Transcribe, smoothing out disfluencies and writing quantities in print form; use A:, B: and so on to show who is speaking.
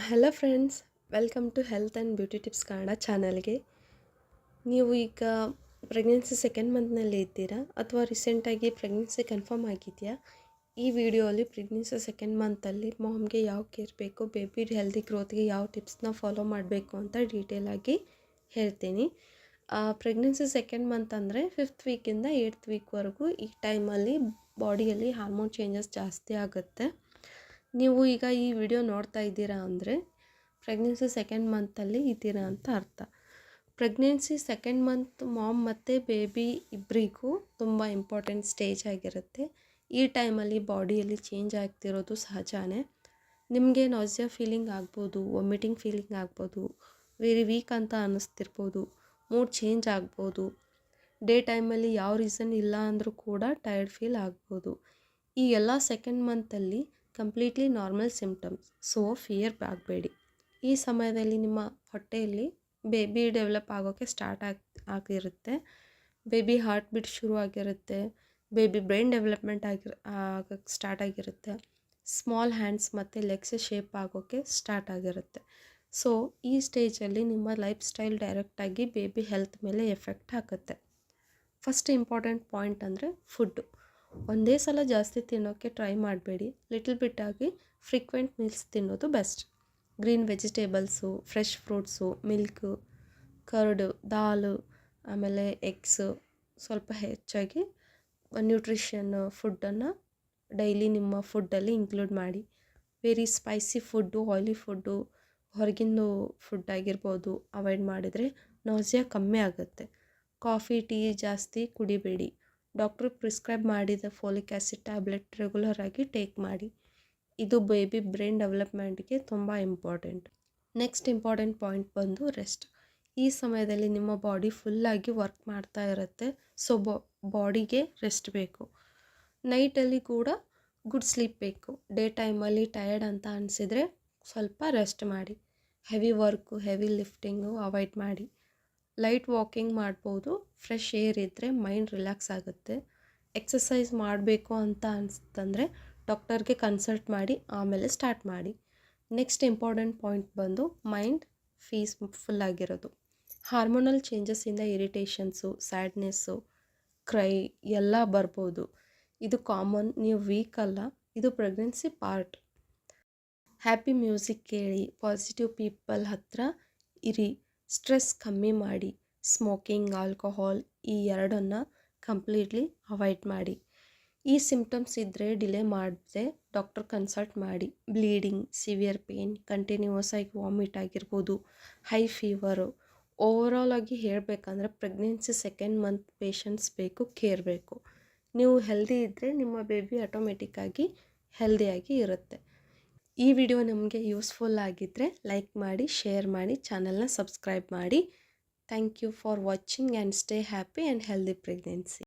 A: Hello friends, welcome to health and beauty tips Kannada ಚಾನಲ್ಗೆ. ನೀವು ಈಗ ಪ್ರೆಗ್ನೆನ್ಸಿ ಸೆಕೆಂಡ್ ಮಂತ್ನಲ್ಲಿ ಇದ್ದೀರಾ ಅಥವಾ ರೀಸೆಂಟಾಗಿ ಪ್ರೆಗ್ನೆನ್ಸಿ ಕನ್ಫರ್ಮ್ ಆಗಿದೆಯಾ? ಈ ವಿಡಿಯೋಲಿ ಪ್ರೆಗ್ನೆನ್ಸಿ ಸೆಕೆಂಡ್ ಮಂತಲ್ಲಿ ಮಾಮ್ಗೆ ಯಾವ ಕೇರ್ ಬೇಕು, ಬೇಬಿ ಹೆಲ್ದಿ ಗ್ರೋತ್ಗೆ ಯಾವ ಟಿಪ್ಸ್ನ ಫಾಲೋ ಮಾಡಬೇಕು ಅಂತ ಡೀಟೇಲಾಗಿ ಹೇಳ್ತೀನಿ. ಪ್ರೆಗ್ನೆನ್ಸಿ ಸೆಕೆಂಡ್ ಮಂತ್ ಅಂದರೆ 5th ವೀಕಿಂದ 8th ವೀಕ್ವರೆಗೂ ಈ ಟೈಮಲ್ಲಿ ಬಾಡಿಯಲ್ಲಿ ಹಾರ್ಮೋನ್ ಚೇಂಜಸ್ ಜಾಸ್ತಿ ಆಗುತ್ತೆ. ನೀವು ಈಗ ಈ ವಿಡಿಯೋ ನೋಡ್ತಾ ಇದ್ದೀರಾ ಅಂದರೆ ಪ್ರೆಗ್ನೆನ್ಸಿ ಸೆಕೆಂಡ್ ಮಂತಲ್ಲಿ ಇದ್ದೀರಾ ಅಂತ ಅರ್ಥ. ಪ್ರೆಗ್ನೆನ್ಸಿ ಸೆಕೆಂಡ್ ಮಂತ್ ಮಾಮ್ ಮತ್ತು ಬೇಬಿ ಇಬ್ಬರಿಗೂ ತುಂಬ ಇಂಪಾರ್ಟೆಂಟ್ ಸ್ಟೇಜ್ ಆಗಿರುತ್ತೆ. ಈ ಟೈಮಲ್ಲಿ ಬಾಡಿಯಲ್ಲಿ ಚೇಂಜ್ ಆಗ್ತಿರೋದು ಸಹಜನೇ. ನಿಮಗೆ ನಾಸಿಯಾ ಫೀಲಿಂಗ್ ಆಗ್ಬೋದು, ವಾಮಿಟಿಂಗ್ ಫೀಲಿಂಗ್ ಆಗ್ಬೋದು, ವೆರಿ ವೀಕ್ ಅಂತ ಅನ್ನಿಸ್ತಿರ್ಬೋದು, ಮೂಡ್ ಚೇಂಜ್ ಆಗ್ಬೋದು, ಡೇ ಟೈಮಲ್ಲಿ ಯಾವ ರೀಸನ್ ಇಲ್ಲ ಅಂದರೂ ಕೂಡ ಟಯರ್ಡ್ ಫೀಲ್ ಆಗ್ಬೋದು. ಈ ಎಲ್ಲ ಸೆಕೆಂಡ್ ಮಂತಲ್ಲಿ completely normal symptoms, so fear ಆಗಬೇಡಿ. ಈ ಸಮಯದಲ್ಲಿ ನಿಮ್ಮ ಹೊಟ್ಟೆಯಲ್ಲಿ ಬೇಬಿ ಡೆವಲಪ್ ಆಗೋಕ್ಕೆ ಸ್ಟಾರ್ಟ್ ಆಗಿರುತ್ತೆ. ಬೇಬಿ ಹಾರ್ಟ್ ಬೀಟ್ ಶುರು ಆಗಿರುತ್ತೆ. ಬೇಬಿ ಬ್ರೈನ್ ಡೆವಲಪ್ಮೆಂಟ್ ಆಗೋಕ್ಕೆ ಸ್ಟಾರ್ಟ್ ಆಗಿರುತ್ತೆ. ಸ್ಮಾಲ್ ಹ್ಯಾಂಡ್ಸ್ ಮತ್ತು ಲೆಗ್ಸ್ ಶೇಪ್ ಆಗೋಕ್ಕೆ ಸ್ಟಾರ್ಟ್ ಆಗಿರುತ್ತೆ. ಸೊ ಈ ಸ್ಟೇಜಲ್ಲಿ ನಿಮ್ಮ ಲೈಫ್ ಸ್ಟೈಲ್ ಡೈರೆಕ್ಟಾಗಿ ಬೇಬಿ ಹೆಲ್ತ್ ಮೇಲೆ ಎಫೆಕ್ಟ್ ಆಗುತ್ತೆ. ಫಸ್ಟ್ ಇಂಪಾರ್ಟೆಂಟ್ ಪಾಯಿಂಟ್ ಅಂದರೆ ಫುಡ್ಡು. ಒಂದೇ ಸಲ ಜಾಸ್ತಿ ತಿನ್ನೋಕ್ಕೆ ಟ್ರೈ ಮಾಡಬೇಡಿ. ಲಿಟಲ್ ಬಿಟ್ಟಾಗಿ ಫ್ರೀಕ್ವೆಂಟ್ ಮೀಲ್ಸ್ ತಿನ್ನೋದು best. Green vegetables, fresh fruits, milk, curd, ದಾಲು, ಆಮೇಲೆ ಎಗ್ಸು, ಸ್ವಲ್ಪ ಹೆಚ್ಚಾಗಿ ನ್ಯೂಟ್ರಿಷನ್ ಫುಡ್ಡನ್ನು ಡೈಲಿ ನಿಮ್ಮ ಫುಡ್ಡಲ್ಲಿ ಇನ್ಕ್ಲೂಡ್ ಮಾಡಿ. Very spicy food, oily food, ಹೊರಗಿಂದು ಫುಡ್ ಆಗಿರ್ಬೋದು ಅವಾಯ್ಡ್ ಮಾಡಿದರೆ ನಾಸಿಯಾ ಕಮ್ಮಿ ಆಗುತ್ತೆ. ಕಾಫಿ, ಟೀ ಜಾಸ್ತಿ ಕುಡಿಬೇಡಿ. ಡಾಕ್ಟ್ರು ಪ್ರಿಸ್ಕ್ರೈಬ್ ಮಾಡಿದ ಫೋಲಿಕ್ ಆ್ಯಸಿಡ್ ಟ್ಯಾಬ್ಲೆಟ್ ರೆಗ್ಯುಲರ್ ಆಗಿ ಟೇಕ್ ಮಾಡಿ. ಇದು ಬೇಬಿ ಬ್ರೈನ್ ಡೆವಲಪ್ಮೆಂಟ್ಗೆ ತುಂಬ ಇಂಪಾರ್ಟೆಂಟ್. ನೆಕ್ಸ್ಟ್ ಇಂಪಾರ್ಟೆಂಟ್ ಪಾಯಿಂಟ್ ಬಂದು ರೆಸ್ಟ್. ಈ ಸಮಯದಲ್ಲಿ ನಿಮ್ಮ ಬಾಡಿ ಫುಲ್ಲಾಗಿ ವರ್ಕ್ ಮಾಡ್ತಾ ಇರುತ್ತೆ. ಸೊ ಬಾಡಿಗೆ ರೆಸ್ಟ್ ಬೇಕು. ನೈಟಲ್ಲಿ ಕೂಡ ಗುಡ್ ಸ್ಲೀಪ್ ಬೇಕು. ಡೇ ಟೈಮಲ್ಲಿ ಟಯರ್ಡ್ ಅಂತ ಅನಿಸಿದರೆ ಸ್ವಲ್ಪ ರೆಸ್ಟ್ ಮಾಡಿ. Heavy work, heavy lifting avoid ಮಾಡಿ. ಲೈಟ್ ವಾಕಿಂಗ್ ಮಾಡ್ಬೋದು. ಫ್ರೆಶ್ ಏರ್ ಇದ್ದರೆ ಮೈಂಡ್ ರಿಲ್ಯಾಕ್ಸ್ ಆಗುತ್ತೆ. ಎಕ್ಸಸೈಸ್ ಮಾಡಬೇಕು ಅಂತ ಅನಿಸ್ತಂದರೆ ಡಾಕ್ಟರ್ಗೆ ಕನ್ಸಲ್ಟ್ ಮಾಡಿ ಆಮೇಲೆ ಸ್ಟಾರ್ಟ್ ಮಾಡಿ. ನೆಕ್ಸ್ಟ್ ಇಂಪಾರ್ಟೆಂಟ್ ಪಾಯಿಂಟ್ ಬಂದು ಮೈಂಡ್ ಪೀಸ್ಫುಲ್ ಆಗಿರೋದು. ಹಾರ್ಮೋನಲ್ ಚೇಂಜಸ್ಸಿಂದ ಇರಿಟೇಷನ್ಸು, ಸ್ಯಾಡ್ನೆಸ್ಸು, ಕ್ರೈ ಎಲ್ಲ ಬರ್ಬೋದು. ಇದು ಕಾಮನ್, ನೀವು ವೀಕ್ ಅಲ್ಲ, ಇದು ಪ್ರೆಗ್ನೆನ್ಸಿ ಪಾರ್ಟ್. ಹ್ಯಾಪಿ ಮ್ಯೂಸಿಕ್ ಕೇಳಿ, ಪಾಸಿಟಿವ್ ಪೀಪಲ್ ಹತ್ರ ಇರಿ, ಸ್ಟ್ರೆಸ್ ಕಮ್ಮಿ ಮಾಡಿ. ಸ್ಮೋಕಿಂಗ್, ಆಲ್ಕೋಹಾಲ್ ಈ ಎರಡನ್ನು ಕಂಪ್ಲೀಟ್ಲಿ ಅವಾಯ್ಡ್ ಮಾಡಿ. ಈ ಸಿಮ್ಟಮ್ಸ್ ಇದ್ದರೆ ಡಿಲೇ ಮಾಡದೆ ಡಾಕ್ಟರ್ ಕನ್ಸಲ್ಟ್ ಮಾಡಿ. ಬ್ಲೀಡಿಂಗ್, ಸಿವಿಯರ್ ಪೇಯ್ನ್, ಕಂಟಿನ್ಯೂಸ್ ಆಗಿ ವಾಮಿಟ್ ಆಗಿರ್ಬೋದು, ಹೈ ಫೀವರು. ಓವರಾಲ್ ಆಗಿ ಹೇಳಬೇಕಂದ್ರೆ ಪ್ರೆಗ್ನೆನ್ಸಿ ಸೆಕೆಂಡ್ ಮಂತ್ ಪೇಷನ್ಸ್ ಬೇಕು, ಕೇರ್ ಬೇಕು. ನೀವು ಹೆಲ್ದಿ ಇದ್ದರೆ ನಿಮ್ಮ ಬೇಬಿ ಆಟೋಮೆಟಿಕ್ಕಾಗಿ ಹೆಲ್ದಿಯಾಗಿ ಇರುತ್ತೆ. ಈ ವಿಡಿಯೋ ನಮಗೆ ಯೂಸ್ಫುಲ್ ಆಗಿದ್ದರೆ ಲೈಕ್ ಮಾಡಿ, ಶೇರ್ ಮಾಡಿ, ಚಾನಲ್ನ ಸಬ್ಸ್ಕ್ರೈಬ್ ಮಾಡಿ. Thank you for watching and stay happy and healthy pregnancy.